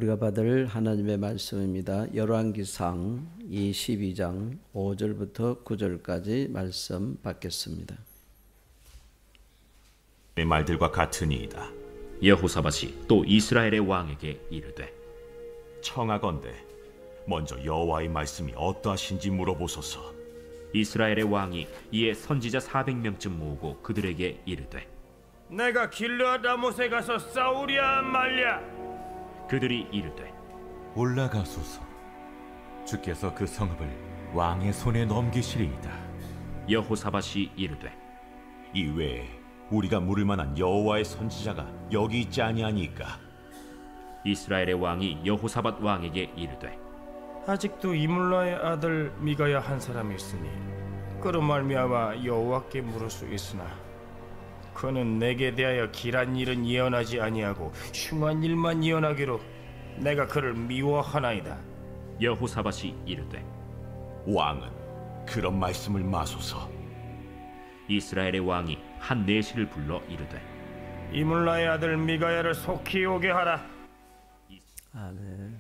우리가 받을 하나님의 말씀입니다. 열왕기상 22장 5절부터 9절까지 말씀 받겠습니다. 내 말들과 같으니이다. 여호사밧이 또 이스라엘의 왕에게 이르되 청하건대 먼저 여호와의 말씀이 어떠하신지 물어보소서. 이스라엘의 왕이 이에 선지자 400명쯤 모으고 그들에게 이르되 내가 길르앗 라못에 가서 싸우랴 말랴. 그들이 이르되 올라가소서. 주께서 그 성읍을 왕의 손에 넘기시리이다. 여호사밧이 이르되 이외에 우리가 물을 만한 여호와의 선지자가 여기 있지 아니하니까. 이스라엘의 왕이 여호사밧 왕에게 이르되 아직도 이물라의 아들 미가야 한 사람이 있으니 그로 말미암아 여호와께 물을 수 있으나 그는 내게 대하여 길한 일은 예언하지 아니하고 흉한 일만 예언하기로 내가 그를 미워하나이다. 여호사밧이 이르되 왕은 그런 말씀을 마소서. 이스라엘의 왕이 한 내시를 불러 이르되 이물라의 아들 미가야를 속히 오게 하라. 아멘.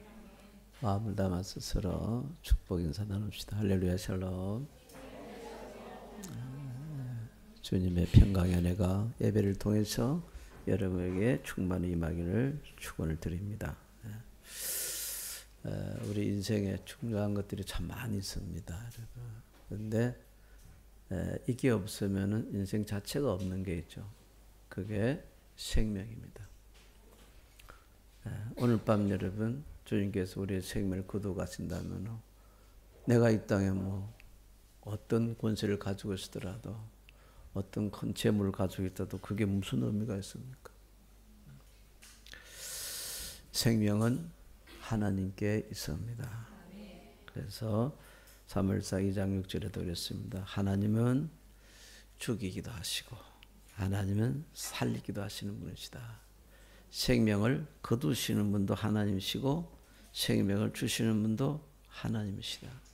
마음을 담아서 서로 축복 인사 나눕시다. 할렐루야 샬롬. 주님의 평강의 은혜가 예배를 통해서 여러분에게 충만히 임하기를 축원을 드립니다. 우리 인생에 중요한 것들이 참 많이 있습니다, 여러분. 그런데 이게 없으면 인생 자체가 없는 게 있죠. 그게 생명입니다. 오늘 밤 여러분, 주님께서 우리의 생명을 거두가신다면 내가 이 땅에 어떤 권세를 가지고 있더라도 어떤 큰 재물을 가지고 있어도 그게 무슨 의미가 있습니까? 생명은 하나님께 있습니다. 그래서 사무엘상 2장 6절에도 그랬습니다. 하나님은 죽이기도 하시고 하나님은 살리기도 하시는 분이시다. 생명을 거두시는 분도 하나님이시고 생명을 주시는 분도 하나님이시다.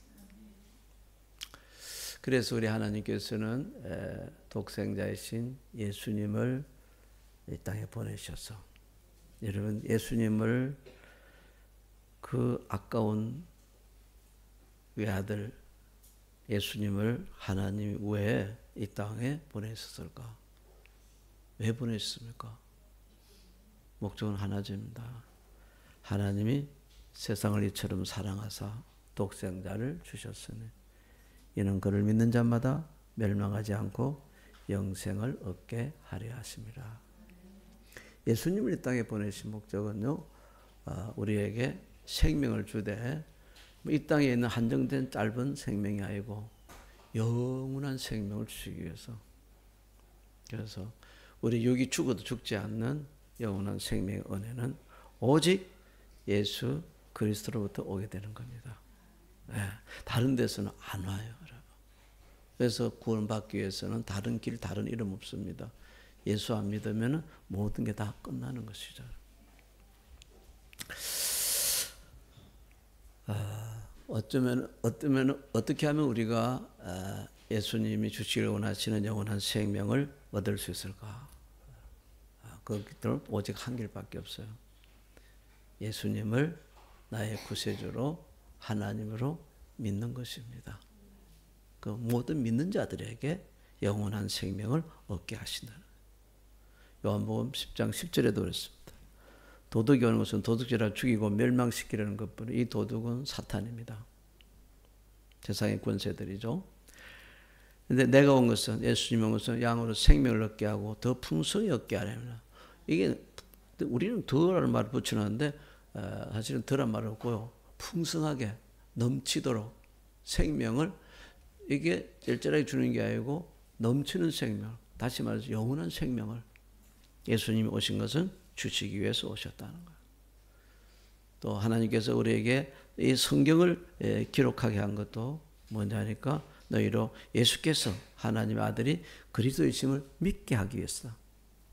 그래서 우리 하나님께서는 독생자이신 예수님을 이 땅에 보내셔서 여러분 예수님을 그 아까운 외아들 예수님을 하나님 왜 이 땅에 보내셨을까? 왜 보내셨습니까? 목적은 하나입니다. 하나님이 세상을 이처럼 사랑하사 독생자를 주셨으니 이는 그를 믿는 자마다 멸망하지 않고 영생을 얻게 하려 하심이라. 예수님을 이 땅에 보내신 목적은요, 우리에게 생명을 주되 이 땅에 있는 한정된 짧은 생명이 아니고 영원한 생명을 주시기 위해서. 그래서 우리 육이 죽어도 죽지 않는 영원한 생명의 은혜는 오직 예수 그리스도로부터 오게 되는 겁니다. 다른 데서는 안 와요. 그래서 구원받기 위해서는 다른 길, 다른 이름 없습니다. 예수 안 믿으면 모든 게 다 끝나는 것이죠. 어떻게 하면 우리가 예수님이 주시기를 원하시는 영원한 생명을 얻을 수 있을까? 그 길은 오직 한 길밖에 없어요. 예수님을 나의 구세주로 하나님으로 믿는 것입니다. 그 모든 믿는 자들에게 영원한 생명을 얻게 하신다. 요한복음 10장 10절에도 그랬습니다. 도둑이 오는 것은 도둑질하여 죽이고 멸망시키려는 것뿐이 이 도둑은 사탄입니다. 세상의 권세들이죠. 그런데 내가 온 것은 예수님이 온 것은 양으로 생명을 얻게 하고 더 풍성히 얻게 하려면 이게 우리는 더라는 말을 붙여놨는데 사실은 더란 말은 없고요. 풍성하게 넘치도록 생명을 이게 짤짤하게 주는 게 아니고 넘치는 생명, 다시 말해서 영원한 생명을 예수님이 오신 것은 주시기 위해서 오셨다는 거예요. 또 하나님께서 우리에게 이 성경을 기록하게 한 것도 뭔지 아니까 너희로 예수께서 하나님의 아들이 그리스도이심을 믿게 하기 위해서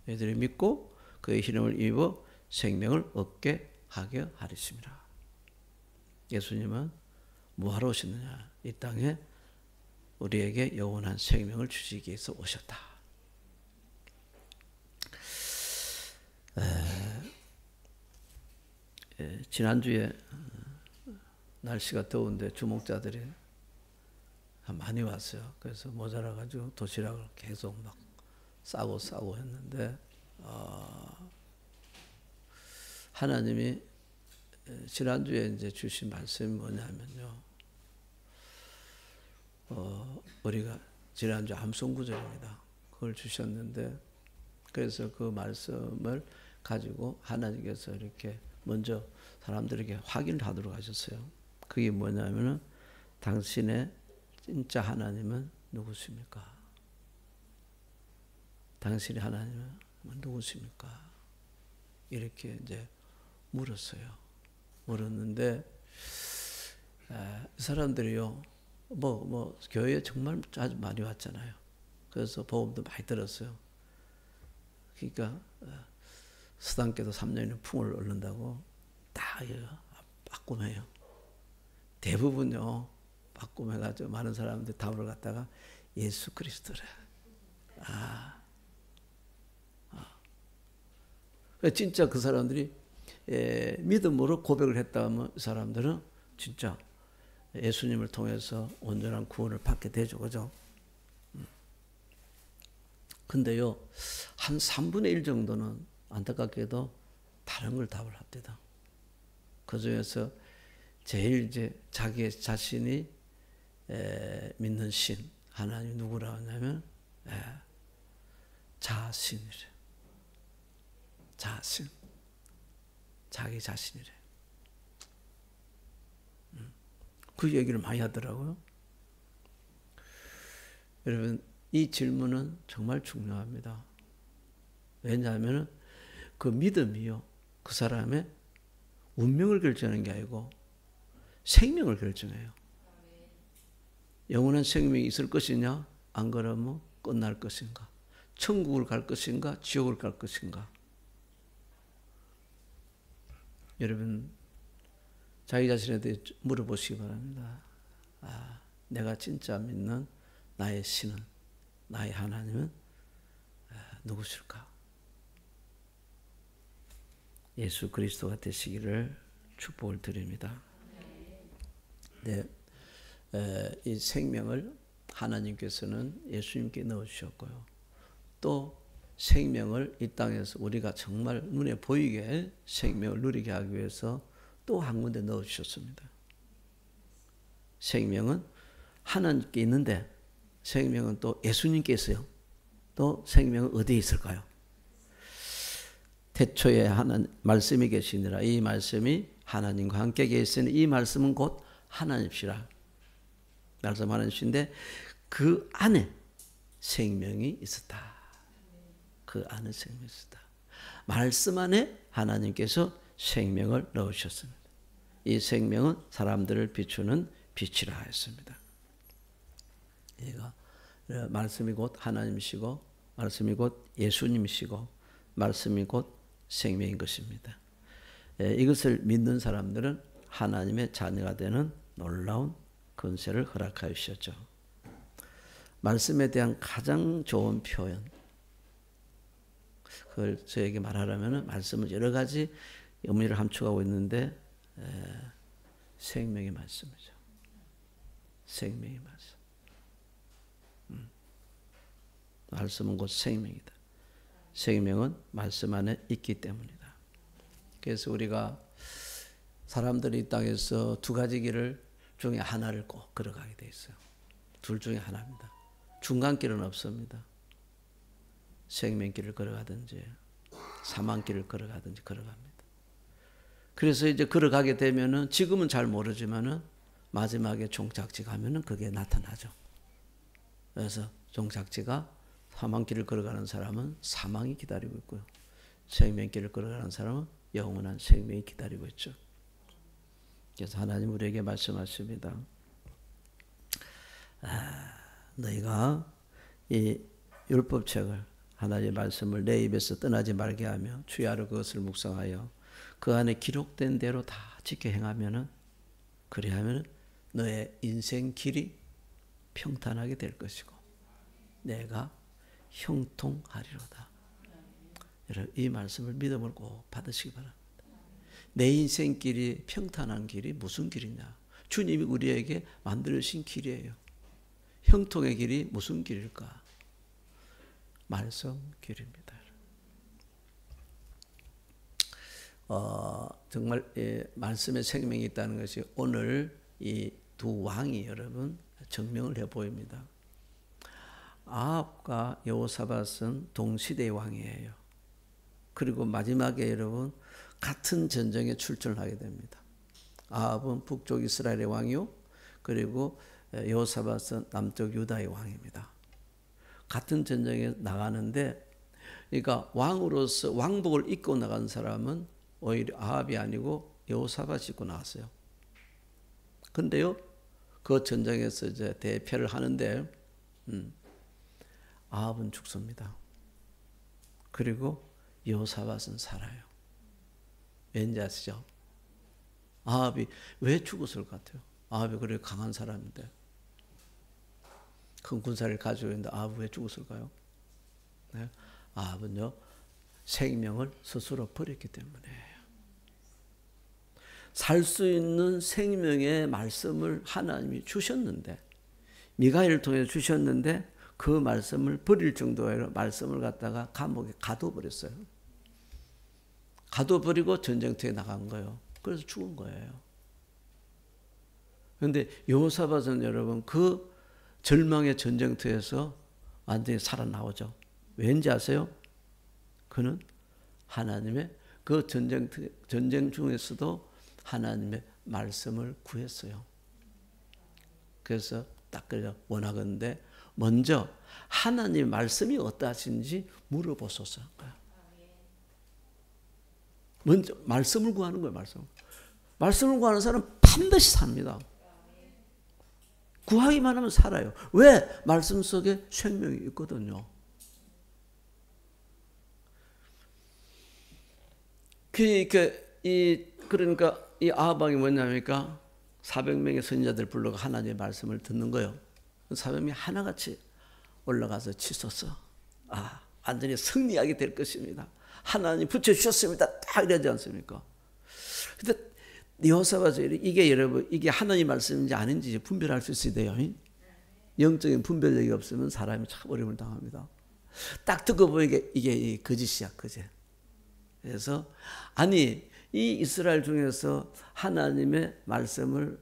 너희들이 믿고 그의 이름을 입어 생명을 얻게 하게 하리심이라. 예수님은 뭐하러 오셨느냐? 이 땅에 우리에게 영원한 생명을 주시기 위해서 오셨다. 지난주에 날씨가 더운데 주목자들이 많이 왔어요. 그래서 모자라가지고 도시락을 계속 막 싸고 했는데 하나님이 지난주에 이제 주신 말씀이 뭐냐면요. 우리가 지난주 암송구절입니다. 그걸 주셨는데 그래서 그 말씀을 가지고 하나님께서 이렇게 먼저 사람들에게 확인을 하도록 하셨어요. 그게 뭐냐면은 당신의 진짜 하나님은 누구십니까? 당신의 하나님은 누구십니까? 이렇게 이제 물었어요. 물었는데 사람들이요, 교회에 정말 아주 많이 왔잖아요. 그래서 복음도 많이 들었어요. 그러니까 스단께도 3년이면 풍을 얻는다고 다 빠꿈해요. 대부분요 빠꿈해가지고 많은 사람들이 답을 갖다가 예수 그리스도래. 진짜 그 사람들이 믿음으로 고백을 했다면 사람들은 진짜 예수님을 통해서 온전한 구원을 받게 되죠. 그죠? 근데요, 한 3분의 1 정도는 안타깝게도 다른 걸 답을 합니다. 그 중에서 제일 이제 자기 자신이 믿는 신, 하나님 누구라고 하냐면, 자신이래. 자신. 자기 자신이래. 그 얘기를 많이 하더라고요. 여러분, 이 질문은 정말 중요합니다. 왜냐하면 그 믿음이요, 그 사람의 운명을 결정하는 게 아니고 생명을 결정해요. 영원한 생명이 있을 것이냐, 안 그러면 끝날 것인가, 천국을 갈 것인가, 지옥을 갈 것인가. 여러분, 자기 자신에 대해 물어보시기 바랍니다. 내가 진짜 믿는 나의 신은, 나의 하나님은 누구실까? 예수 그리스도가 되시기를 축복을 드립니다. 네, 이 생명을 하나님께서는 예수님께 넣어주셨고요. 또 생명을 이 땅에서 우리가 정말 눈에 보이게 생명을 누리게 하기 위해서 또 한 군데 넣어주셨습니다. 생명은 하나님께 있는데 생명은 또 예수님께 있어요. 또 생명은 어디에 있을까요? 태초에 말씀이 계시니라. 이 말씀이 하나님과 함께 계시니 이 말씀은 곧 하나님이시라. 말씀 하나님이신데 그 안에 생명이 있었다. 그 안에 생명이 있었다. 말씀 안에 하나님께서 생명을 넣으셨습니다. 이 생명은 사람들을 비추는 빛이라 했습니다. 얘가 말씀이 곧 하나님이시고 말씀이 곧 예수님이시고 말씀이 곧 생명인 것입니다. 이것을 믿는 사람들은 하나님의 자녀가 되는 놀라운 권세를 허락하여 주셨죠. 말씀에 대한 가장 좋은 표현, 그걸 저에게 말하려면 말씀은 여러 가지 의미를 함축하고 있는데 생명의 말씀이죠. 생명의 말씀. 말씀은 곧 생명이다. 생명은 말씀 안에 있기 때문이다. 그래서 우리가 사람들이 이 땅에서 두 가지 길을 중에 하나를 꼭 걸어가게 돼 있어요. 둘 중에 하나입니다. 중간길은 없습니다. 생명길을 걸어가든지 사망길을 걸어가든지 걸어갑니다. 그래서 이제 걸어가게 되면은 지금은 잘 모르지만은 마지막에 종착지 가면은 그게 나타나죠. 그래서 종착지가 사망길을 걸어가는 사람은 사망이 기다리고 있고요. 생명길을 걸어가는 사람은 영원한 생명이 기다리고 있죠. 그래서 하나님 우리에게 말씀하십니다. 너희가 이 율법책을 하나님의 말씀을 내 입에서 떠나지 말게 하며 주야로 그것을 묵상하여 그 안에 기록된 대로 다 지켜 행하면은 그리하면 너의 인생 길이 평탄하게 될 것이고 내가 형통하리로다. 여러분 이 말씀을 믿음으로 꼭 받으시기 바랍니다. 내 인생길이 평탄한 길이 무슨 길이냐? 주님이 우리에게 만들어주신 길이에요. 형통의 길이 무슨 길일까? 말씀 길입니다. 정말 말씀의 생명이 있다는 것이 오늘 이 두 왕이 여러분 증명을 해 보입니다. 아합과 여호사밧은 동시대의 왕이에요. 그리고 마지막에 여러분 같은 전쟁에 출전을 하게 됩니다. 아합은 북쪽 이스라엘의 왕이요, 그리고 여호사밧은 남쪽 유다의 왕입니다. 같은 전쟁에 나가는데, 그러니까 왕으로서 왕복을 입고 나간 사람은 오히려 아합이 아니고 여호사밧이 입고 나왔어요. 근데요, 그 전쟁에서 이제 대패를 하는데 아합은 죽습니다. 그리고 여호사밧은 살아요. 왠지 아시죠? 아합이 왜 죽었을 것 같아요? 아합이 그래 강한 사람인데, 큰 군사를 가지고 있는데 아합이 왜 죽었을까요? 네? 아합은요, 생명을 스스로 버렸기 때문에. 살 수 있는 생명의 말씀을 하나님이 주셨는데, 미가엘을 통해 주셨는데 그 말씀을 버릴 정도의 말씀을 갖다가 감옥에 가둬버렸어요. 가둬버리고 전쟁터에 나간 거예요. 그래서 죽은 거예요. 그런데 여호사밧은 여러분 그 절망의 전쟁터에서 완전히 살아나오죠. 왠지 아세요? 그는 하나님의 그 전쟁 중에서도 하나님의 말씀을 구했어요. 그래서 딱 그래서 원하건대 먼저 하나님의 말씀이 어떠하신지 물어보소서. 먼저 말씀을 구하는 거예요. 말씀을 구하는 사람은 반드시 삽니다. 구하기만 하면 살아요. 왜? 말씀 속에 생명이 있거든요. 그러니까 이 아합왕이 뭐냐니까 400명의 선지자들 불러가 하나님의 말씀을 듣는 거예요. 400명이 하나같이 올라가서 치솟어. 완전히 승리하게 될 것입니다. 하나님 붙여주셨습니다. 딱 이러지 않습니까? 근데 여호사밧이 이게 여러분, 이게 하나님 말씀인지 아닌지 분별할 수 있어야 돼요. 영적인 분별력이 없으면 사람이 참 어려움을 당합니다. 딱 듣고 보니까 이게 거짓이야, 거짓. 그래서 이 이스라엘 중에서 하나님의 말씀을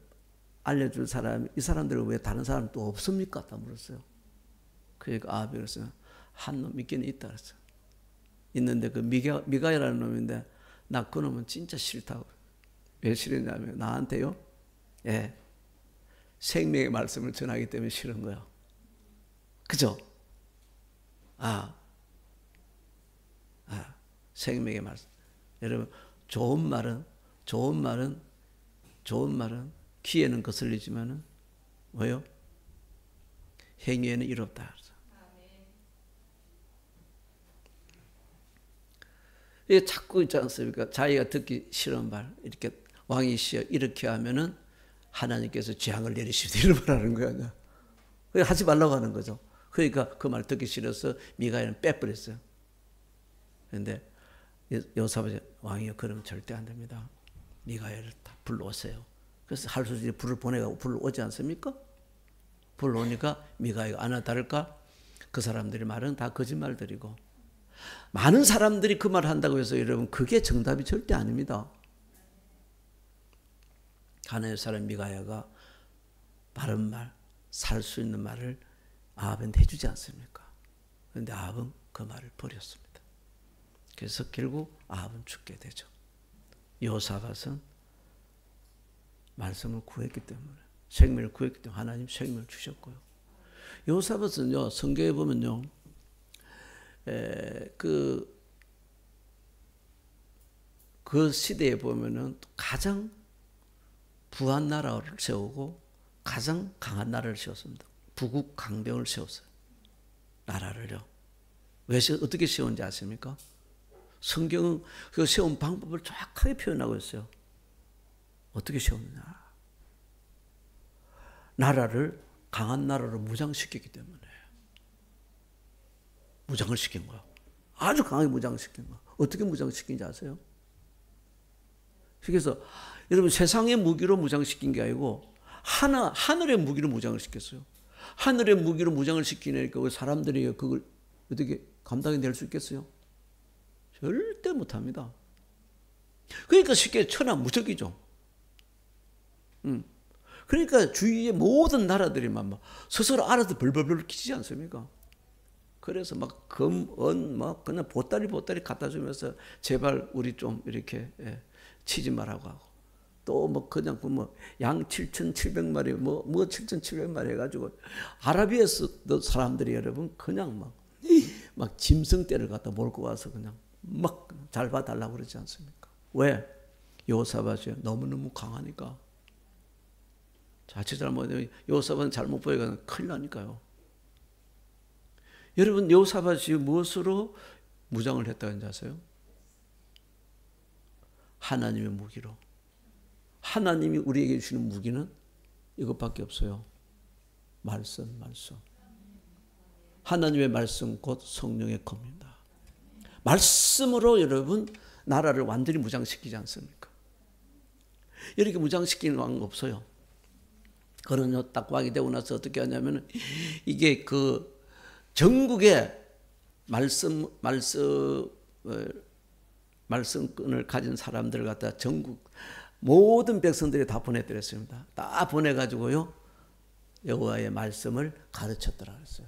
알려줄 사람이, 이 사람들은 왜 다른 사람 또 없습니까? 다 물었어요. 그러니까 아합이 그랬어요. 한 놈 있긴 있다 그랬어요. 있는데 그 미가야라는 놈인데 나 그 놈은 진짜 싫다고. 왜 싫으냐면 나한테요, 생명의 말씀을 전하기 때문에 싫은 거예요. 그죠? 생명의 말씀. 여러분, 좋은 말은 귀에는 거슬리지만은 뭐요? 행위에는 이롭다. 이게 자꾸 있지 않습니까? 자기가 듣기 싫은 말, 이렇게 왕이시여 이렇게 하면은 하나님께서 재앙을 내리시다 이런 말 하는 거야. 하지 말라고 하는 거죠. 그러니까 그 말 듣기 싫어서 미가엘은 빼버렸어요. 그런데 여호사밧이 왕이여 그러면 절대 안 됩니다. 미가엘을 다 불러오세요. 그래서 할수지 불을 보내고 불러오지 않습니까? 불러오니까 미가엘가 아나 다를까? 그 사람들의 말은 다 거짓말들이고, 많은 사람들이 그 말을 한다고 해서 여러분 그게 정답이 절대 아닙니다. 가나안의 사람 미가야가 바른 말, 살 수 있는 말을 아합한테 해주지 않습니까? 그런데 아합은 그 말을 버렸습니다. 그래서 결국 아합은 죽게 되죠. 여호사밧은 말씀을 구했기 때문에, 생명을 구했기 때문에 하나님 생명을 주셨고요. 여호사밧은요, 성경에 보면요, 그 시대에 보면은 가장 부한 나라를 세우고 가장 강한 나라를 세웠습니다. 부국 강병을 세웠어요. 나라를요. 왜 어떻게 세운지 아십니까? 성경은 그 세운 방법을 정확하게 표현하고 있어요. 어떻게 세웠느냐? 나라를 강한 나라로 무장시켰기 때문에. 무장을 시킨 거야. 아주 강하게 무장을 시킨 거야. 어떻게 무장시킨지 아세요? 그래서 여러분 세상의 무기로 무장시킨 게 아니고 하늘의 무기로 무장을 시켰어요. 하늘의 무기로 무장을 시키니까 사람들이 그걸 어떻게 감당해낼 수 있겠어요? 절대 못합니다. 그러니까 쉽게 천하무적이죠. 그러니까 주위의 모든 나라들이 막 스스로 알아서 벌벌벌 키지 않습니까? 그래서 막 금, 은, 막 그냥 보따리 갖다 주면서 제발 우리 좀 이렇게 치지 말라고 하고 또 뭐 그냥 양 7,700마리 뭐 7,700마리 해가지고 아라비아에서 사람들이 여러분 그냥 막 짐승떼를 갖다 몰고 와서 그냥 막 잘 봐달라고 그러지 않습니까? 왜? 여호사밧이 너무너무 강하니까. 자칫 잘못하면 여호사밧은 잘못 보이면 큰일 나니까요. 여러분 여호사밧이 무엇으로 무장을 했다는지 아세요? 하나님의 무기로. 하나님이 우리에게 주시는 무기는 이것밖에 없어요. 말씀. 하나님의 말씀 곧 성령의 검입니다. 말씀으로 여러분 나라를 완전히 무장시키지 않습니까? 이렇게 무장시키는 방법 없어요. 그러나 딱 왕이 되고 나서 어떻게 하냐면 이게 그 전국에 말씀권을 가진 사람들을 갖다 전국 모든 백성들이 다 보내드렸습니다. 다 보내가지고요 여호와의 말씀을 가르쳤더라 그랬어요.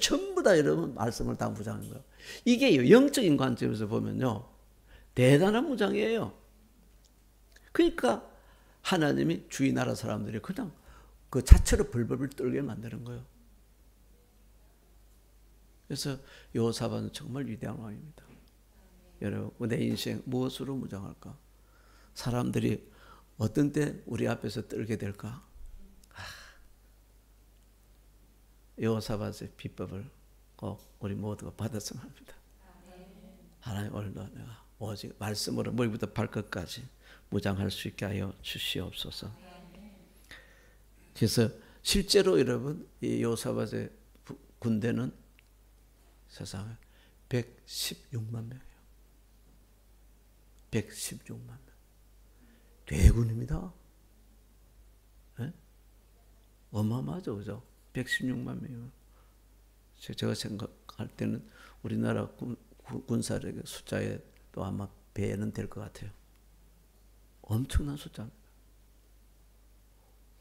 전부 다 여러분 말씀을 다 무장한 거예요. 이게 영적인 관점에서 보면요 대단한 무장이에요. 그러니까 하나님이 주위 나라 사람들이 그냥 그 자체로 벌벌 떨게 만드는 거예요. 그래서 여호사밧은 정말 위대한 왕입니다. 여러분 내 인생 무엇으로 무장할까? 사람들이 어떤 때 우리 앞에서 떨게 될까? 여호사밧의 비법을 꼭 우리 모두가 받았으면 합니다. 하나님 오늘도 내가 오직 말씀으로 머리부터 발끝까지 무장할 수 있게 하여 주시옵소서. 그래서 실제로 여러분 이 여호사밧의 군대는 세상에 116만 명이에요. 116만 명. 대군입니다. 네? 어마어마하죠, 그죠? 116만 명이면 제가 생각할 때는 우리나라 군사력의 숫자에 또 아마 배는 될 것 같아요. 엄청난 숫자입니다.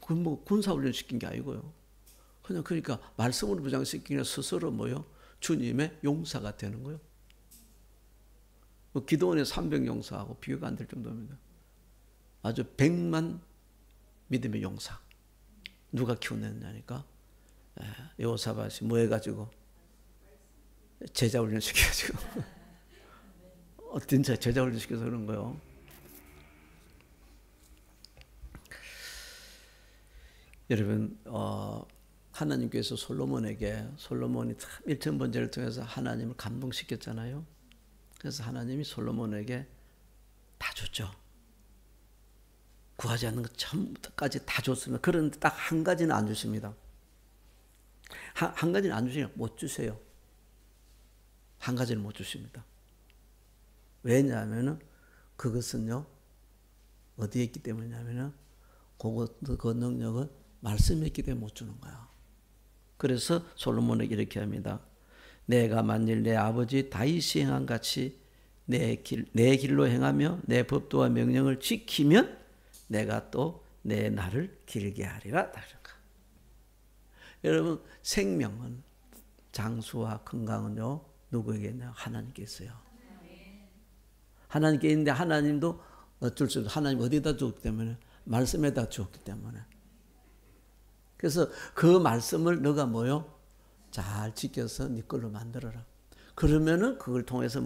그건 뭐 군사훈련 시킨 게 아니고요. 그냥 그러니까 말씀으로 무장시키는 스스로 주님의 용사가 되는 거예요. 기도원의 300용사하고 비교가 안 될 정도입니다. 아주 100만 믿음의 용사. 누가 키워냈냐니까 여호사밧이 뭐 해가지고 제자 훈련 시켜가지고 진짜 제자 훈련 시켜서 그런 거예요. 여러분 하나님께서 솔로몬이 참 일천번제를 통해서 하나님을 감동시켰잖아요. 그래서 하나님이 솔로몬에게 다 줬죠. 구하지 않는 것 전부까지 다 줬습니다. 그런데 딱 한 가지는 안 주십니다. 한 가지는 안 주시면 못 주세요. 한 가지는 못 주십니다. 왜냐하면 그것은요 어디에 있기 때문이냐면 그 능력은 말씀에 있기 때문에 못 주는 거야. 그래서 솔로몬에게 이렇게 합니다. 내가 만일 내 아버지 다윗이 행한 같이 내 길로 행하며 내 법도와 명령을 지키면 내가 또 내 날을 길게 하리라. 여러분 생명은 장수와 건강은요 누구에게 있나요? 하나님께 있어요. 하나님께 있는데 하나님도 어쩔 수 없어요. 하나님 어디다 주었기 때문에 말씀에다 주었기 때문에. 그래서 그 말씀을 너가 잘 지켜서 네 걸로 만들어라. 그러면은 그걸 통해서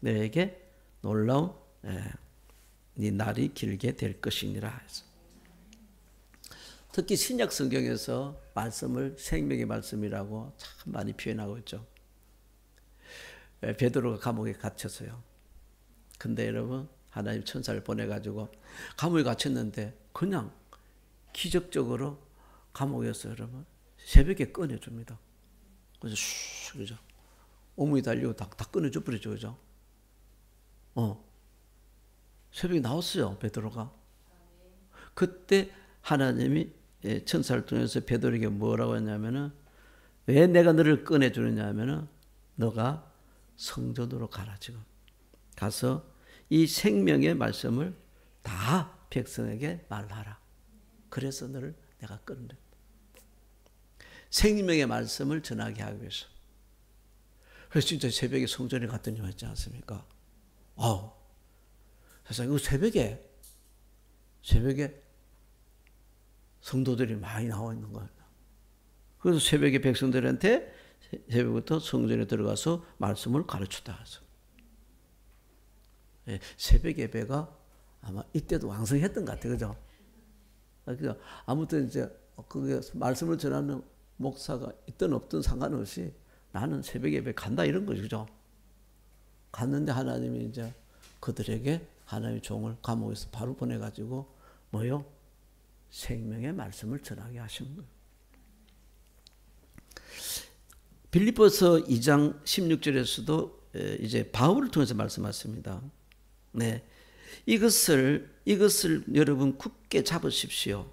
너에게 놀라운 네 날이 길게 될 것이니라 해서. 특히 신약 성경에서 말씀을 생명의 말씀이라고 참 많이 표현하고 있죠. 베드로가 감옥에 갇혔어요. 근데 여러분 하나님 천사를 보내가지고 감옥에 갇혔는데 그냥 기적적으로 감옥에서 여러분 새벽에 꺼내줍니다. 그래서 그죠? 오물이 달리고 다 꺼내줘 버리죠, 그죠? 새벽에 나왔어요, 베드로가. 그때 하나님이 천사를 통해서 베드로에게 뭐라고 했냐면은 왜 내가 너를 꺼내주느냐 하면은 너가 성전으로 가라 지금. 가서 이 생명의 말씀을 다 백성에게 말하라. 그래서 너를 내가 꺼낸다. 생명의 말씀을 전하게 하기 위해서. 그래서 진짜 새벽에 성전에 갔더니 했지 않습니까? 세상에 그 새벽에 성도들이 많이 나와 있는 거예요. 그래서 새벽에 백성들한테 새벽부터 성전에 들어가서 말씀을 가르쳤다 해서. 새벽 예배가 아마 이때도 왕성했던 것 같아요. 그죠? 그죠? 아무튼 이제 그게 말씀을 전하는 목사가 있든 없든 상관없이 나는 새벽 예배 간다 이런 거죠. 그죠? 갔는데 하나님이 이제 그들에게 하나님의 종을 감옥에서 바로 보내가지고 뭐요? 생명의 말씀을 전하게 하신 거예요. 빌립보서 2장 16절에서도 이제 바울을 통해서 말씀하십니다. 네, 이것을 여러분 굳게 잡으십시오.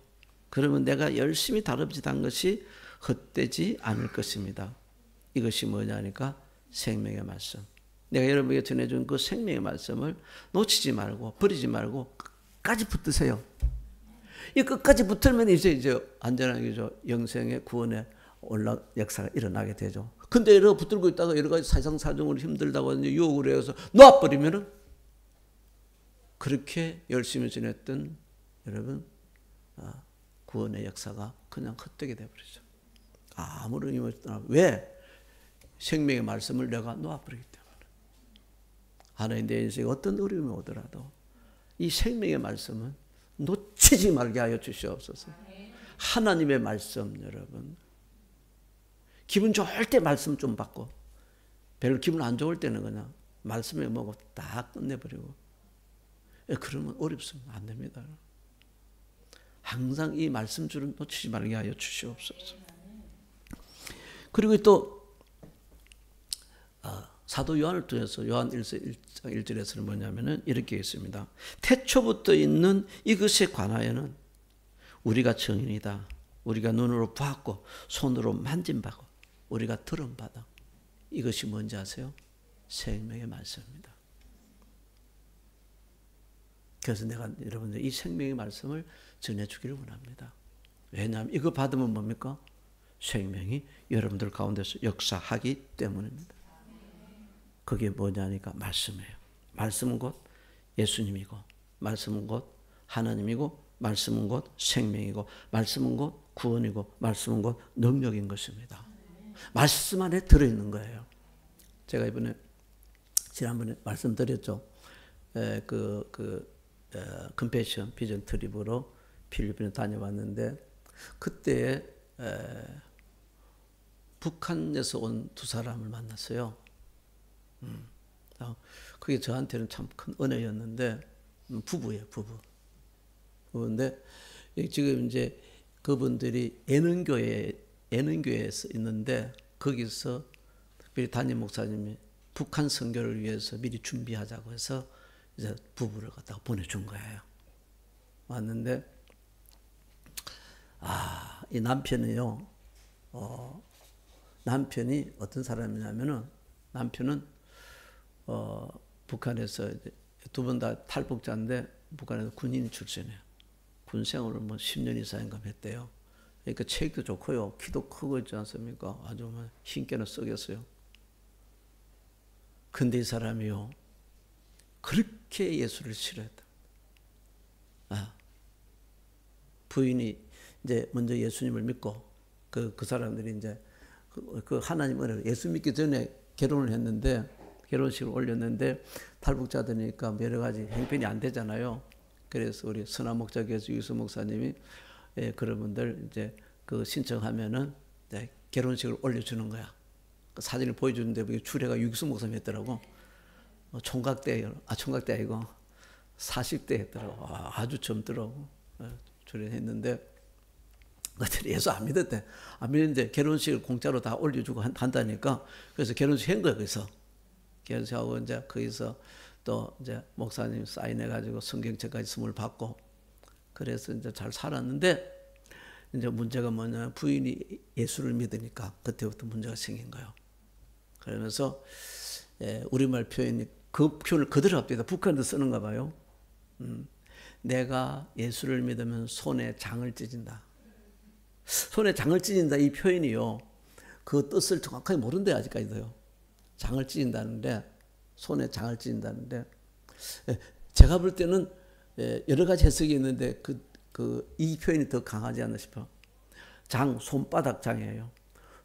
그러면 내가 열심히 다름질한 것이 헛되지 않을 것입니다. 이것이 뭐냐니까 생명의 말씀. 내가 여러분에게 전해준 그 생명의 말씀을 놓치지 말고 버리지 말고 끝까지 붙드세요. 이 끝까지 붙으면 이제 안전하게 영생의 구원의 역사가 일어나게 되죠. 근데 이렇게 붙들고 있다가 여러 가지 사상사정으로 힘들다고 유혹을 해서 놓아버리면은 그렇게 열심히 지냈던 여러분 구원의 역사가 그냥 헛되게 되어버리죠. 아무런 의미 없이 떠나. 왜? 생명의 말씀을 내가 놓아버리기 때문에. 하나님 내 인생에 어떤 어려움이 오더라도 이 생명의 말씀은 놓치지 말게 하여 주시옵소서. 하나님의 말씀 여러분. 기분 좋을 때 말씀 좀 받고 별로 기분 안 좋을 때는 그냥 말씀에 뭐고 다 끝내버리고 그러면 어렵습니다. 안 됩니다. 항상 이 말씀 줄은 놓치지 말게 하여 주시옵소서. 그리고 또 사도 요한을 통해서 요한 1장 1절에서는 뭐냐면은 이렇게 있습니다. 태초부터 있는 이것에 관하여는 우리가 증인이다. 우리가 눈으로 보았고 손으로 만진 바고 우리가 들은 바다. 이것이 뭔지 아세요? 생명의 말씀입니다. 그래서 내가 여러분들 이 생명의 말씀을 전해주기를 원합니다. 왜냐하면 이거 받으면 뭡니까? 생명이 여러분들 가운데서 역사하기 때문입니다. 그게 뭐냐니까 말씀이에요. 말씀은 곧 예수님이고 말씀은 곧 하나님이고 말씀은 곧 생명이고 말씀은 곧 구원이고 말씀은 곧 능력인 것입니다. 말씀 안에 들어있는 거예요. 제가 지난번에 말씀드렸죠. 컴패션 비전 트립으로 필리핀에 다녀왔는데 그때 북한에서 온 두 사람을 만났어요. 그게 저한테는 참 큰 은혜였는데 부부예요, 부부. 그런데 지금 이제 그분들이 예능교회에서 있는데 거기서 특별히 담임 목사님이 북한 선교를 위해서 미리 준비하자고 해서 이제 부부를 갖다가 보내준 거예요. 왔는데 이 남편이요. 남편이 어떤 사람이냐면은 남편은 북한에서 두 분 다 탈북자인데 북한에서 군인 출신이에요. 군 생활을 10년 이상인가 했대요. 그러니까 체격도 좋고요. 키도 크고 있지 않습니까? 아주 힘께는 썩였어요. 근데 이 사람이요. 그렇게 예수를 싫어했다. 부인이 이제 먼저 예수님을 믿고 그 사람들이 이제 그 하나님 은혜로 예수 믿기 전에 결혼을 했는데 결혼식을 올렸는데 탈북자들이니까 여러 가지 형편이 안 되잖아요. 그래서 우리 선한 목자교회에서 유수 목사님이 그런 분들 이제 그 신청하면은 이제 결혼식을 올려주는 거야. 그 사진을 보여주는데 주례가 유수 목사님 했더라고. 총각 때 아니고 40대 했더라고. 아주 젊더라고. 주례했는데 예수 안 믿었대. 안 믿는데 결혼식을 공짜로 다 올려주고 한다니까. 그래서 결혼식 한 거야, 거기서. 결혼식하고 이제 거기서 또 이제 목사님 사인해가지고 성경책까지 선물 받고 그래서 이제 잘 살았는데 이제 문제가 뭐냐 부인이 예수를 믿으니까 그때부터 문제가 생긴 거예요. 그러면서 우리말 표현이 그 표현을 그대로 합니다. 북한도 쓰는가 봐요. 내가 예수를 믿으면 손에 장을 찢는다. 손에 장을 찢는다 이 표현이요. 그 뜻을 정확하게 모른대 아직까지도요. 장을 찢는다는데 손에 장을 찢는다는데 제가 볼 때는 여러 가지 해석이 있는데 이 표현이 더 강하지 않나 싶어. 장, 손바닥 장이에요.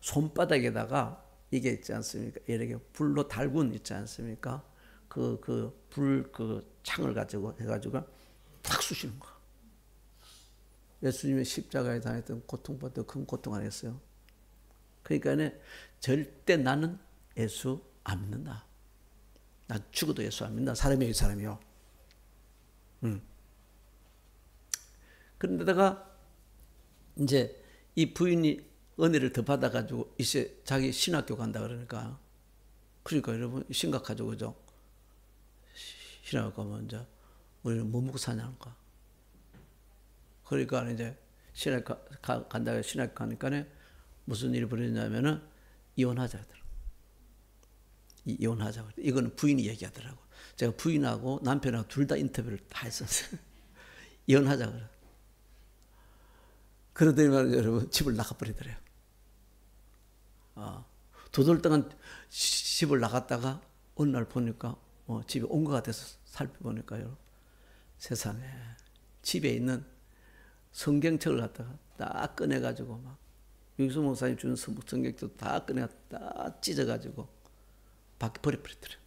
손바닥에다가 이게 있지 않습니까? 이렇게 불로 달군 있지 않습니까? 그 창을 가지고 해가지고 탁 쑤시는 거야. 예수님의 십자가에 당했던 고통보다 큰 고통 안 했어요. 그러니까 절대 나는 예수 안 믿는다. 난 죽어도 예수 안 믿는다. 사람이에요, 사람이요. 그런데다가 이제 이 부인이 은혜를 더 받아가지고 이제 자기 신학교 간다 그러니까 여러분 심각하죠, 그죠? 신학교 가면 이제 우리는 뭐 먹고 사냐는가. 그러니까 이제 신학교 간다고 신학교 가니까 무슨 일이 벌어졌냐면은 이혼하자 하더라고. 이혼하자. 이거는 부인이 얘기하더라고. 제가 부인하고 남편하고 둘 다 인터뷰를 다 했었어요. 이혼하자 그래. 그러더니 말이죠, 여러분 집을 나가버리더래요. 두 달 동안 집을 나갔다가 어느 날 보니까 집에 온 것 같아서 살펴보니까요. 세상에 집에 있는 성경책을 갖다가 딱 꺼내가지고 막 유기수 목사님 준 성경책도 다 꺼내가 다 찢어가지고 밖에 버려버리더래요.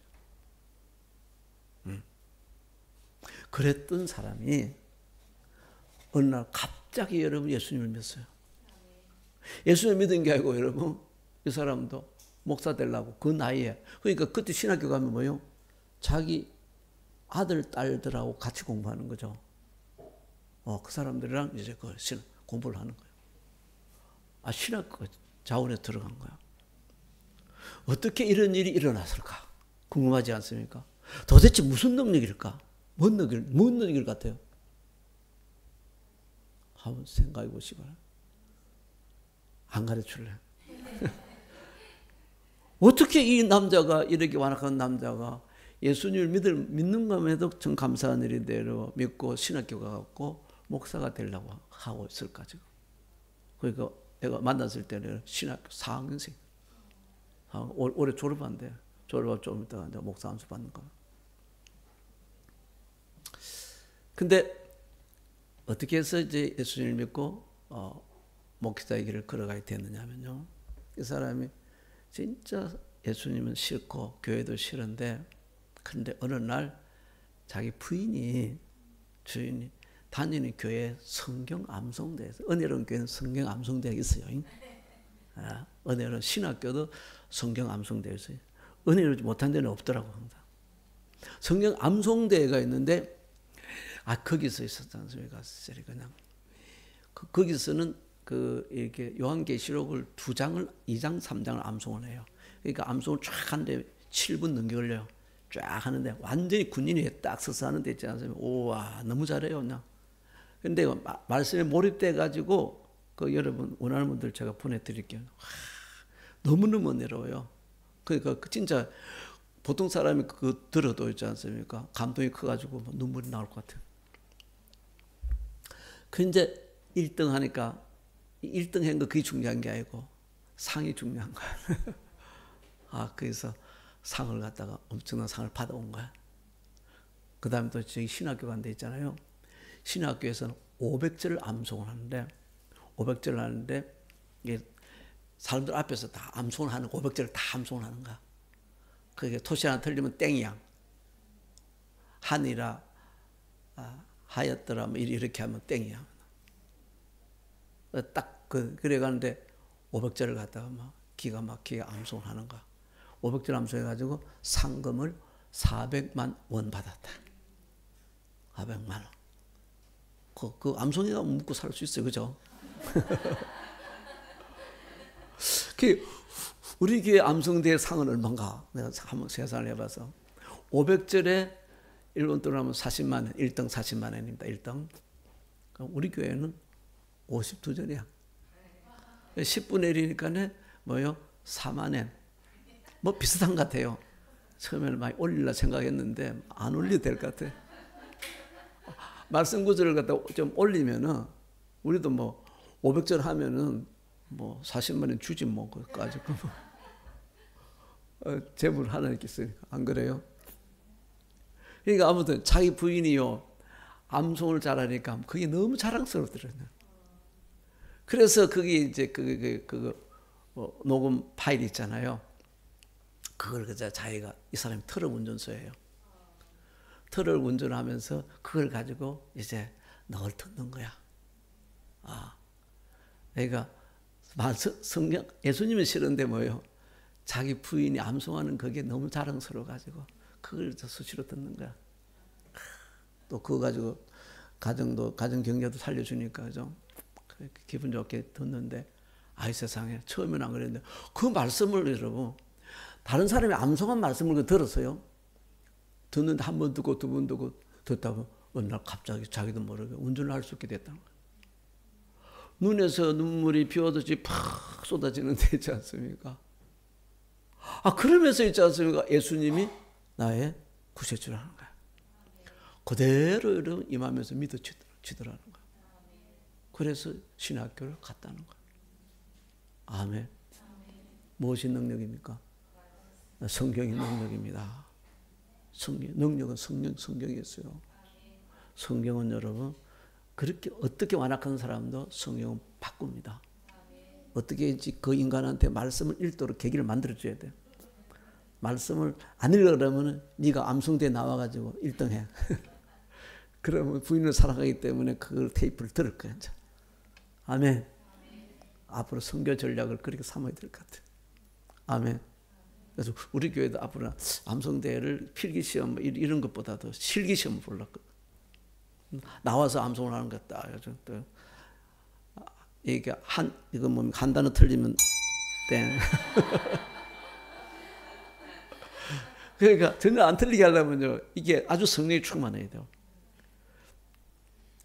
그랬던 사람이 어느 날 갑자기 여러분 예수님을 믿었어요. 예수님을 믿은 게 아니고 여러분 이 사람도 목사 되려고 그 나이에 그러니까 그때 신학교 가면 뭐요? 자기 아들 딸들하고 같이 공부하는 거죠. 그 사람들이랑 이제 그 공부를 하는 거예요. 신학교 자원에 들어간 거야. 어떻게 이런 일이 일어났을까? 궁금하지 않습니까? 도대체 무슨 능력일까? 뭔 능력일 같아요? 한번 생각해 보시기 바랍니다. 안 가르칠래. 어떻게 이 남자가 이렇게 완악한 남자가 예수님을 믿는가 해도 전 감사한 일인데로 믿고 신학교 가고 목사가 되려고 하고 있을까 지금. 그러니까 내가 만났을 때는 신학교 4학년생. 올해 졸업한대. 졸업하고 좀 있다가 이제 목사 안수 받는 거야. 근데 어떻게 해서 이제 예수님을 믿고 목회자의 길을 걸어가게 됐느냐면요. 이 사람이 진짜 예수님은 싫고 교회도 싫은데 근데 어느 날 자기 주인이 다니는 교회 성경 암송대에서 은혜로운 교회는 성경 암송대가 있어요. 은혜로운 신학교도 성경 암송대가 있어요. 은혜롭지 못한 데는 없더라고 항상. 성경 암송대가 있는데 거기서 있었지 않습니까? 그냥 거기서는 이렇게 요한계시록을 2장, 3장을 암송을 해요. 그러니까 암송을 쫙 하는데 7분 넘게 걸려요. 쫙 하는데 완전히 군인이 딱 서서 하는 데 있지 않습니까? 우와, 너무 잘해요, 그냥. 근데 말씀에 몰입돼가지고 여러분 원하는 분들 제가 보내드릴게요. 너무너무 은혜로워요. 그러니까 진짜 보통 사람이 들어도 있지 않습니까? 감동이 커가지고 눈물이 나올 것 같아요. 그 이제 1등 하니까 1등 한 거 그게 중요한 게 아니고 상이 중요한 거야. 그래서 상을 갖다가 엄청난 상을 받아온 거야. 그 다음에 또 저기 신학교 간 데 있잖아요. 신학교에서는 500절을 암송을 하는데 500절을 하는데 이게 사람들 앞에서 다 암송을 하는 500절을 다 암송을 하는 거야. 그게 토시 하나 틀리면 땡이야. 하니라 하였더라 뭐 이렇게 하면 땡이야. 딱 그래 가는데 500절을 갖다가 막 기가 막히게 암송을 하는 거야. 500절 암송해가지고 상금을 400만 원 받았다. 400만 원. 그 암송이가 묵고 살 수 있어요, 그죠? 우리 교회 암송대의 상은 얼마인가? 내가 한번 세상을 해봐서 500절에 일본 돈으로 하면 40만 원, 1등 40만 원입니다. 1등. 우리 교회는 52전이야. 10분의 1이니까 뭐요? 4만 원. 뭐 비슷한 것 같아요. 처음에는 많이 올리려 생각했는데 안 올려도 될 것 같아. 말씀 구절을 갖다 좀 올리면은 우리도 뭐 500절 하면은 뭐 40만 원 주지 뭐 그까지 재물 하나님께 있으니까 안 그래요? 그러니까 아무튼 자기 부인이요 암송을 잘하니까 그게 너무 자랑스럽더라고요. 그래서 그게 이제 녹음 파일 있잖아요. 그걸 그저 자기가 이 사람이 트럭 운전소예요. 트럭을 운전하면서 그걸 가지고 이제 널 듣는 거야. 그러니까 성경 예수님이 싫은데 뭐예요? 자기 부인이 암송하는 그게 너무 자랑스러워 가지고 그걸 수시로 듣는 거야. 또 그거 가지고 가정 경제도 살려주니까 좀 기분 좋게 듣는데 아이 세상에 처음에는 안 그랬는데 그 말씀을 여러분 다른 사람이 암송한 말씀을 들었어요. 듣는데 한 번 듣고 두 번 듣고 듣다가 어느 날 갑자기 자기도 모르게 운전을 할 수 있게 됐다는 거예요. 눈에서 눈물이 비 오듯이 팍 쏟아지는 데 있지 않습니까? 그러면서 있지 않습니까? 예수님이 나의 구세주라는 거야. 그대로 임하면서 믿어지더라는 거야. 그래서 신학교를 갔다는 거야. 아멘. 무엇이 능력입니까? 성경이 능력입니다. 능력은 성경이 있어요. 성경은 여러분 그렇게 어떻게 완악한 사람도 성경은 바꿉니다. 어떻게 그 인간한테 말씀을 읽도록 계기를 만들어줘야 돼요. 말씀을 안 읽으려면 네가 암송대에 나와가지고 1등해. 그러면 부인을 사랑하기 때문에 그 테이프를 들을 거야. 이제. 아멘. 앞으로 선교 전략을 그렇게 삼아야 될 것 같아요. 아멘. 그래서 우리 교회도 앞으로 암송대회를 필기시험 이런 것보다도 실기시험을 보려거든. 나와서 암송을 하는 것 같다. 또 이게 이거 뭐 한 단어 틀리면 땡. 그러니까 전혀 안 틀리게 하려면요 이게 아주 성령이 충만해야 돼요.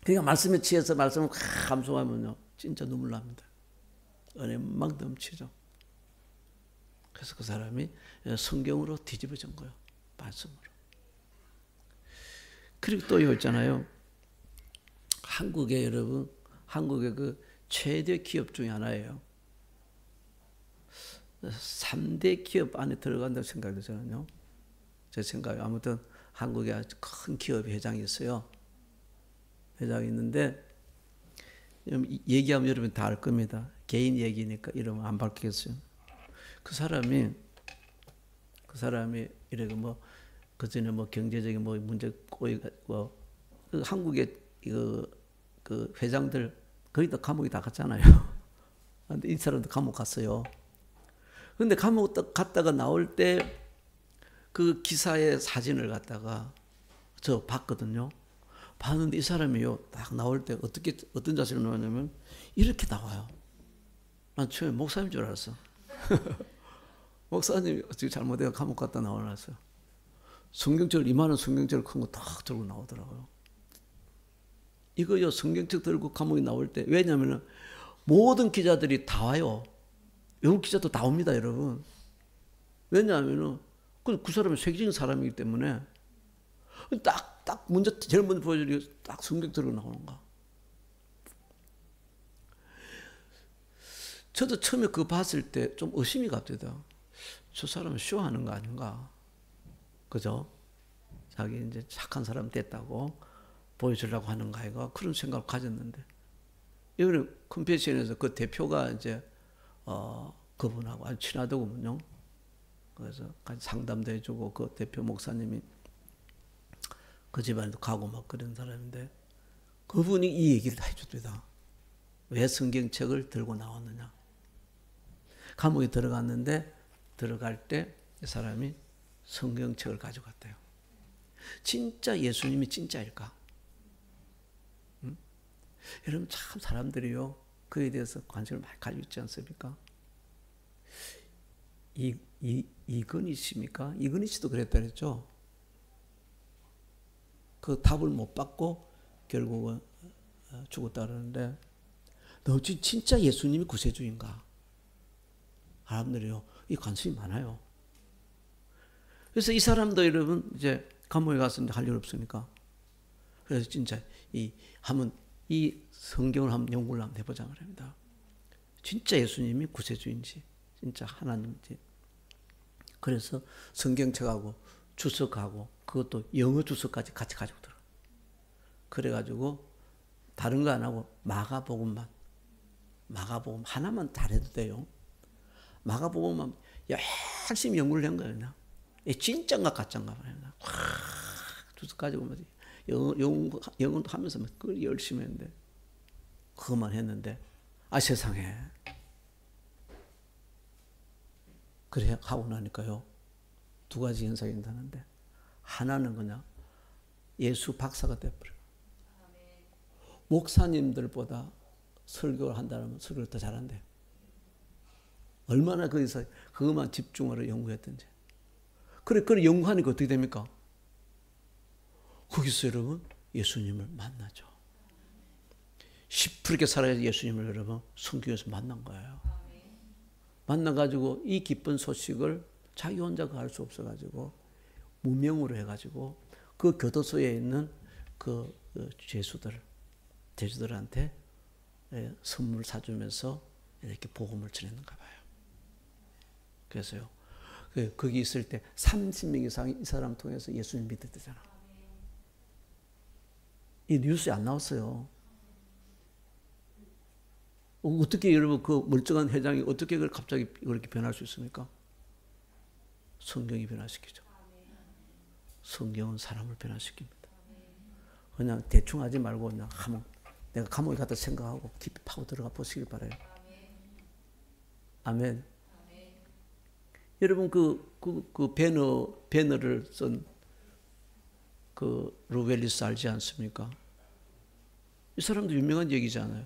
그러니까 말씀에 취해서 말씀을 암송하면요 진짜 눈물 납니다. 은혜 막 넘치죠. 그래서 그 사람이 성경으로 뒤집어진 거예요. 말씀으로. 그리고 또 이거 있잖아요. 한국의 여러분, 한국의 그 최대 기업 중에 하나예요. 3대 기업 안에 들어간다고 생각해요, 저는요. 제 생각에. 아무튼 한국에 아주 큰 기업 회장이 있어요. 회장이 있는데, 얘기하면 여러분 다 알 겁니다. 개인 얘기니까 이름 안 밝히겠어요. 그 사람이 이래가 뭐, 그 전에 뭐 경제적인 뭐 문제 꼬이고, 그 한국의 그 회장들 거의 다 감옥에 다 갔잖아요. 근데 이 사람도 감옥 갔어요. 근데 감옥 갔다가 나올 때 그 기사의 사진을 갖다가 저 봤거든요. 봤는데 이 사람이요. 딱 나올 때 어떤 자세로 나오냐면 이렇게 나와요. 난 처음에 목사님인 줄 알았어. 목사님이 어떻게 잘못해서 감옥 갔다 나와놨어요. 성경책 이만한 성경책을 큰 거 딱 들고 나오더라고요. 이거요 성경책 들고 감옥에 나올 때 왜냐하면 모든 기자들이 다 와요. 외국 기자도 다 옵니다, 여러분. 왜냐하면 그 사람이 세계적인 사람이기 때문에 딱 먼저 제일 먼저 보여주는 게 딱 성경 들고 나오는 거. 저도 처음에 그거 봤을 때 좀 의심이 갑니다. 저 사람은 쇼하는 거 아닌가? 그죠? 자기 이제 착한 사람 됐다고 보여주려고 하는 거 아이가? 그런 생각을 가졌는데. 이번에 컨벤션에서 그 대표가 이제, 그분하고 아주 친하더군요. 그래서 같이 상담도 해주고 그 대표 목사님이 그 집안에도 가고 막 그런 사람인데 그분이 이 얘기를 다 해주더라. 왜 성경책을 들고 나왔느냐. 감옥에 들어갔는데 들어갈 때 이 사람이 성경책을 가져갔대요. 진짜 예수님이 진짜일까? 응? 여러분 참 사람들이요. 그에 대해서 관심을 많이 가지고 있지 않습니까? 이건희 씨입니까? 이건희 씨도 그랬다 그랬죠? 그 답을 못 받고 결국은 죽었다 그러는데 너 진짜 예수님이 구세주인가? 사람들이요, 이 관심이 많아요. 그래서 이 사람도 여러분 이제 감옥에 가서 할 일 없으니까 그래서 진짜 이 성경을 한번 연구를 한번 해보자 말입니다. 진짜 예수님이 구세주인지 진짜 하나님인지. 그래서 성경책하고 주석하고 그것도 영어 주석까지 같이 가지고 들어. 그래가지고 다른 거 안 하고 마가복음 하나만 잘해도 돼요. 마가복음만 열심히 연구를 한 거예요. 진짜인가 가짜인가 말이야. 주석 가지고 뭐지 영어도 하면서 그걸 열심히 했는데 그것만 했는데 세상에 그래 하고 나니까요 두 가지 현상이 일어나는데 하나는 그냥 예수 박사가 돼버려. 목사님들보다 설교를 한다면 설교를 더 잘한대. 얼마나 거기서 그것만 집중으로 연구했던지. 그래 연구하니까 어떻게 됩니까? 거기서 여러분 예수님을 만나죠. 시퍼렇게 살아야 예수님을 여러분 성경에서 만난 거예요. 만나가지고 이 기쁜 소식을 자기 혼자 할 수 없어가지고 무명으로 해가지고 그 교도소에 있는 그 죄수들한테 선물 사주면서 이렇게 복음을 전했는가 봐요. 그래서요 거기 있을 때 30명 이상이 이 사람 통해서 예수님 믿었대잖아. 이 뉴스에 안 나왔어요. 어떻게 여러분 그 멀쩡한 회장이 어떻게 그걸 갑자기 그렇게 변할 수 있습니까? 성경이 변화시키죠. 성경은 사람을 변화시킵니다. 그냥 대충 하지 말고 그냥 내가 감옥에 갔다 생각하고 깊이 파고 들어가 보시길 바라요. 아멘. 여러분 그 배너를 쓴 그 루벨리스 알지 않습니까? 이 사람도 유명한 얘기잖아요.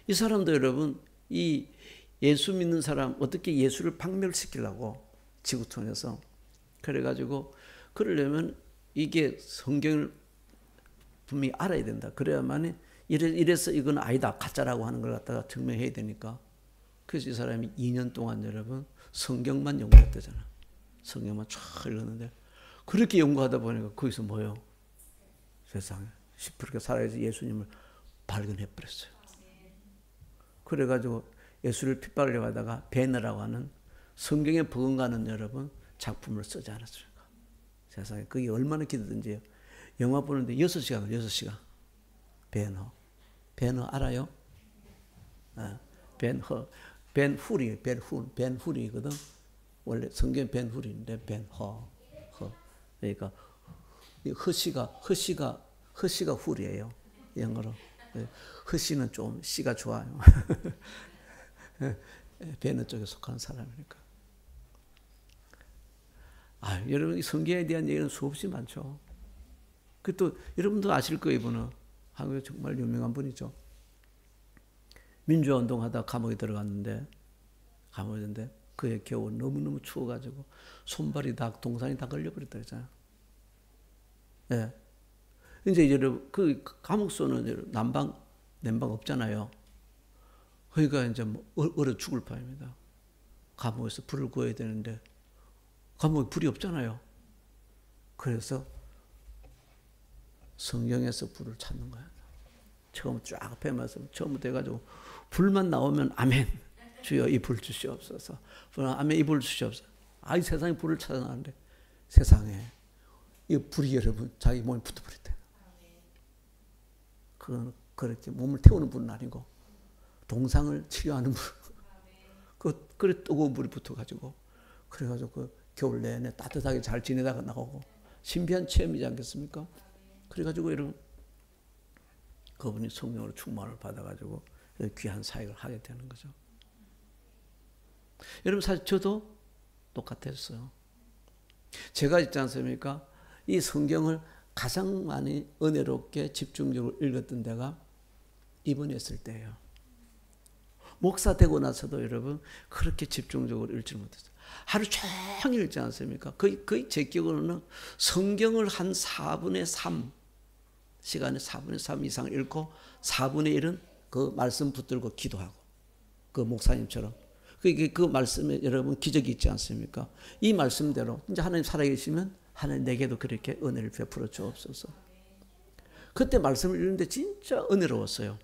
이 사람도 여러분 이 예수 믿는 사람 어떻게 예수를 박멸시키려고 지구촌에서 그래가지고 그러려면 이게 성경을 분명히 알아야 된다. 그래야만 이래서 이건 아니다 가짜라고 하는 걸 갖다가 증명해야 되니까. 그래서 이 사람이 2년 동안 여러분 성경만 연구했다잖아. 성경만 쫙 읽었는데 그렇게 연구하다 보니까 거기서 뭐예요? 세상에 시퍼렇게 살아야지 예수님을 발견해버렸어요. 그래가지고 예수를 핍박을 하다가 베너라고 하는 성경에 버금가는 여러분 작품을 쓰지 않았습니까? 세상에 그게 얼마나 기대든지요. 영화 보는데 6시간. 베너 알아요? 벤훌이거든. 원래 성경 벤훌인데 그러니까 허시가 훌이에요. 영어로. 허시는 좀 씨가 좋아요. 베너 쪽에 속하는 사람이니까. 여러분 이 성경에 대한 얘기는 수없이 많죠. 그 또 여러분도 아실 거예요. 이분은 한국에 정말 유명한 분이죠. 민주화 운동하다 감옥에 들어갔는데 그해 겨우 너무너무 추워가지고 손발이 동상이 다 걸려버렸다 그랬잖아요. 예. 이제 여러분 그 감옥소는 난방 없잖아요. 그러니까 이제 얼어 죽을 판입니다. 감옥에서 불을 구해야 되는데 감옥에 불이 없잖아요. 그래서 성경에서 불을 찾는 거야. 처음 쫙 펴면서 처음부터 해가지고 불만 나오면 아멘. 주여 이 불 주시옵소서. 아멘 이 불 주시옵소서. 이 세상에 불을 찾아나는데 세상에 이 불이 여러분 자기 몸에 붙어버렸대. 그건 그렇게 몸을 태우는 불은 아니고 동상을 치료하는 불. 그래 뜨거운 불이 붙어가지고 그래가지고 그 겨울 내내 따뜻하게 잘 지내다가 나오고 신비한 체험이지 않겠습니까? 그래가지고 여러분 그분이 성령으로 충만을 받아가지고 귀한 사역을 하게 되는 거죠. 여러분 사실 저도 똑같았어요. 제가 있지 않습니까? 이 성경을 가장 많이 은혜롭게 집중적으로 읽었던 데가 입원했을 때예요. 목사 되고 나서도 여러분 그렇게 집중적으로 읽지 못했어요. 하루 종일 읽지 않습니까? 거의 제 기억으로는 성경을 한 4분의 3 시간의 4분의 3 이상을 읽고 4분의 1은 그 말씀 붙들고 기도하고 그 목사님처럼 그 말씀에 여러분 기적이 있지 않습니까? 이 말씀대로 이제 하나님 살아계시면 하나님 내게도 그렇게 은혜를 베풀어 주옵소서. 그때 말씀을 읽는데 진짜 은혜로웠어요.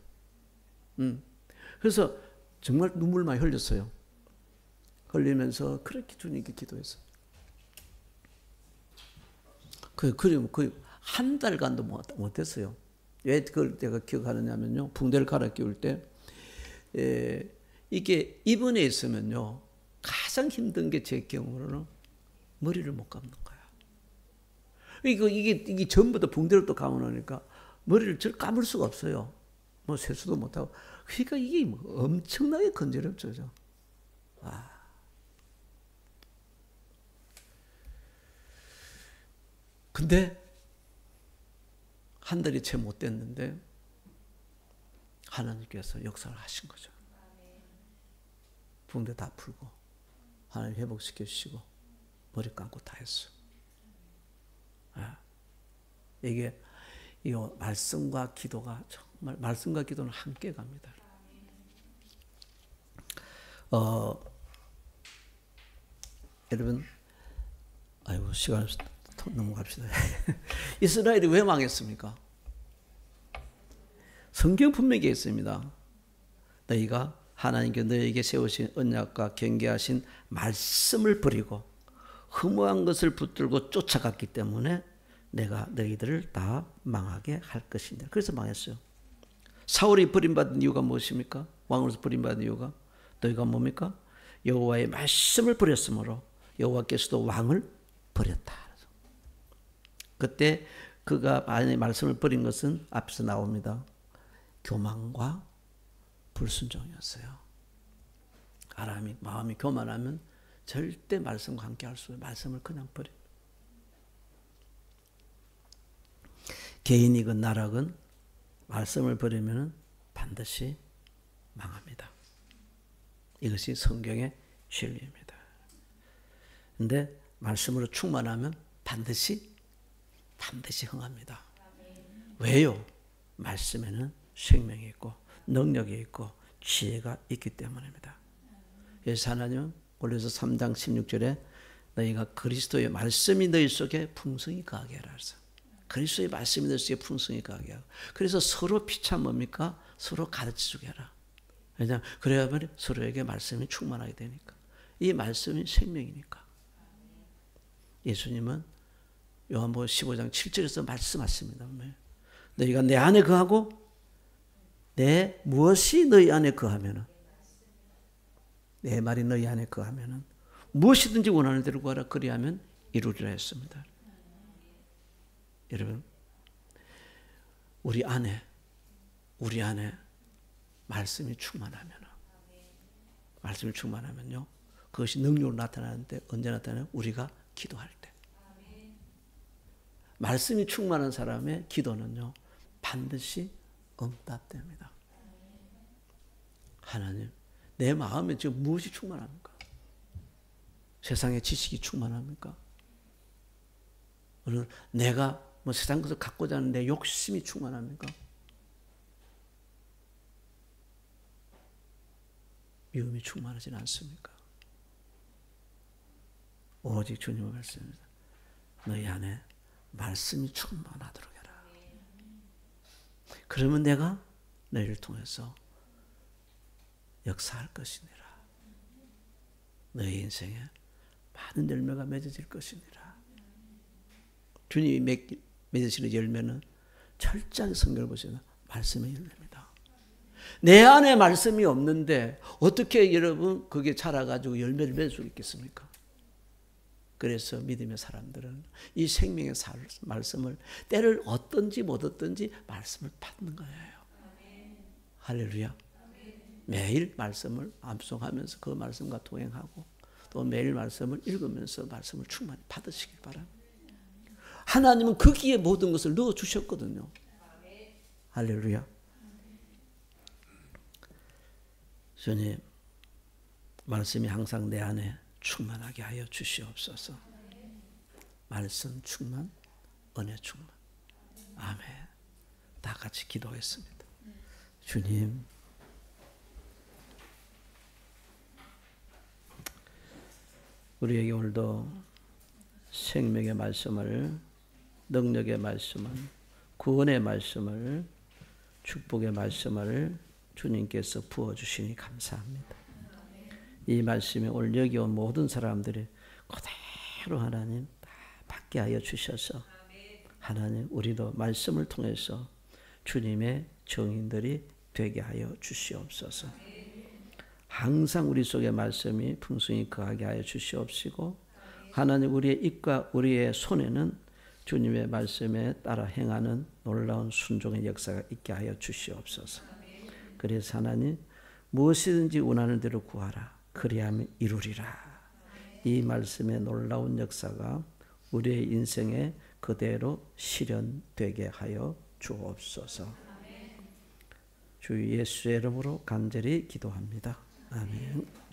그래서 정말 눈물 많이 흘렸어요. 흘리면서 그렇게 주님께 기도했어요. 그리고 거의 한 달간도 못했어요. 왜 그걸 내가 기억하느냐면요. 붕대를 갈아 끼울 때 이게 입원해 있으면요. 가장 힘든 게 제 경우로는 머리를 못 감는 거야. 이게 전부 다 붕대를 또 감아놓으니까 머리를 절 감을 수가 없어요. 뭐 세수도 못하고. 그러니까 이게 엄청나게 건드렸죠. 근데 한 달이 채 못 됐는데 하나님께서 역사를 하신 거죠. 붕대 다 풀고 하나님 회복시켜 주시고 머리 감고 다 했어. 이게 이 말씀과 기도가 정말 말씀과 기도는 함께 갑니다. 여러분, 아이고 시간 넘어갑시다. 이스라엘이 왜 망했습니까? 성경 분명히 있습니다. 너희가 하나님께 너희에게 세우신 언약과 경계하신 말씀을 버리고 허무한 것을 붙들고 쫓아갔기 때문에 내가 너희들을 다 망하게 할 것인데. 그래서 망했어요. 사울이 버림받은 이유가 무엇입니까? 왕으로서 버림받은 이유가 너희가 뭡니까? 여호와의 말씀을 버렸으므로 여호와께서도 왕을 버렸다. 그때 그가 만약에 말씀을 버린 것은 앞에서 나옵니다. 교만과 불순종이었어요. 사람이 마음이 교만하면 절대 말씀과 함께 할 수 없어요. 말씀을 그냥 버려요. 개인이건 나라건 말씀을 버리면 반드시 망합니다. 이것이 성경의 진리입니다. 그런데 말씀으로 충만하면 반드시 흥합니다. 왜요? 말씀에는 생명이 있고 능력이 있고 지혜가 있기 때문입니다. 그래서 하나님은 골로새 3장 16절에 너희가 그리스도의 말씀이 너희 속에 풍성히 거하게 하라. 그리스도의 말씀이 너희 속에 풍성히 거하게 하라. 그래서 서로 피차 뭡니까? 서로 가르쳐주게 하라. 왜냐하면 그래야만 서로에게 말씀이 충만하게 되니까. 이 말씀이 생명이니까. 예수님은 요한복음 15장 7절에서 말씀하십니다. 너희가 내 안에 거하고 내 무엇이 너희 안에 거하면은 내 말이 너희 안에 거하면은 무엇이든지 원하는 대로 구하라 그리하면 이루리라 했습니다. 여러분 우리 안에 말씀이 충만하면요 그것이 능력으로 나타나는데 언제 나타나요? 우리가 기도할 때. 말씀이 충만한 사람의 기도는요 반드시 응답됩니다. 하나님 내 마음에 지금 무엇이 충만합니까? 세상의 지식이 충만합니까? 오늘 내가 뭐 세상 것을 갖고자 하는 내 욕심이 충만합니까? 미움이 충만하지는 않습니까? 오직 주님의 말씀입니다. 너희 안에 말씀이 충만하도록 해라. 그러면 내가 너희를 통해서 역사할 것이니라. 너희 인생에 많은 열매가 맺어질 것이니라. 주님이 맺으시는 열매는 철저하게 성경을 보시면 말씀의 열매입니다. 내 안에 말씀이 없는데 어떻게 여러분 그게 자라가지고 열매를 맺을 수 있겠습니까? 그래서 믿음의 사람들은 이 생명의 말씀을 때를 얻든지 못 얻든지 말씀을 받는 거예요. 할렐루야. 매일 말씀을 암송하면서 그 말씀과 동행하고 또 매일 말씀을 읽으면서 말씀을 충만히 받으시길 바랍니다. 하나님은 거기에 모든 것을 넣어주셨거든요. 할렐루야. 주님, 말씀이 항상 내 안에 충만하게 하여 주시옵소서. 말씀 충만, 은혜 충만. 아멘. 다 같이 기도했습니다. 주님, 우리에게 오늘도 생명의 말씀을, 능력의 말씀을, 구원의 말씀을, 축복의 말씀을 주님께서 부어주시니 감사합니다. 이 말씀이 오늘 여기 온 모든 사람들이 그대로 하나님 다 받게 하여 주셔서 하나님 우리도 말씀을 통해서 주님의 증인들이 되게 하여 주시옵소서. 항상 우리 속에 말씀이 풍성히 거하게 하여 주시옵시고 하나님 우리의 입과 우리의 손에는 주님의 말씀에 따라 행하는 놀라운 순종의 역사가 있게 하여 주시옵소서. 그래서 하나님 무엇이든지 원하는 대로 구하라. 그리하면 이루리라. 이 말씀의 놀라운 역사가 우리의 인생에 그대로 실현되게 하여 주옵소서. 주 예수의 이름으로 간절히 기도합니다. 아멘.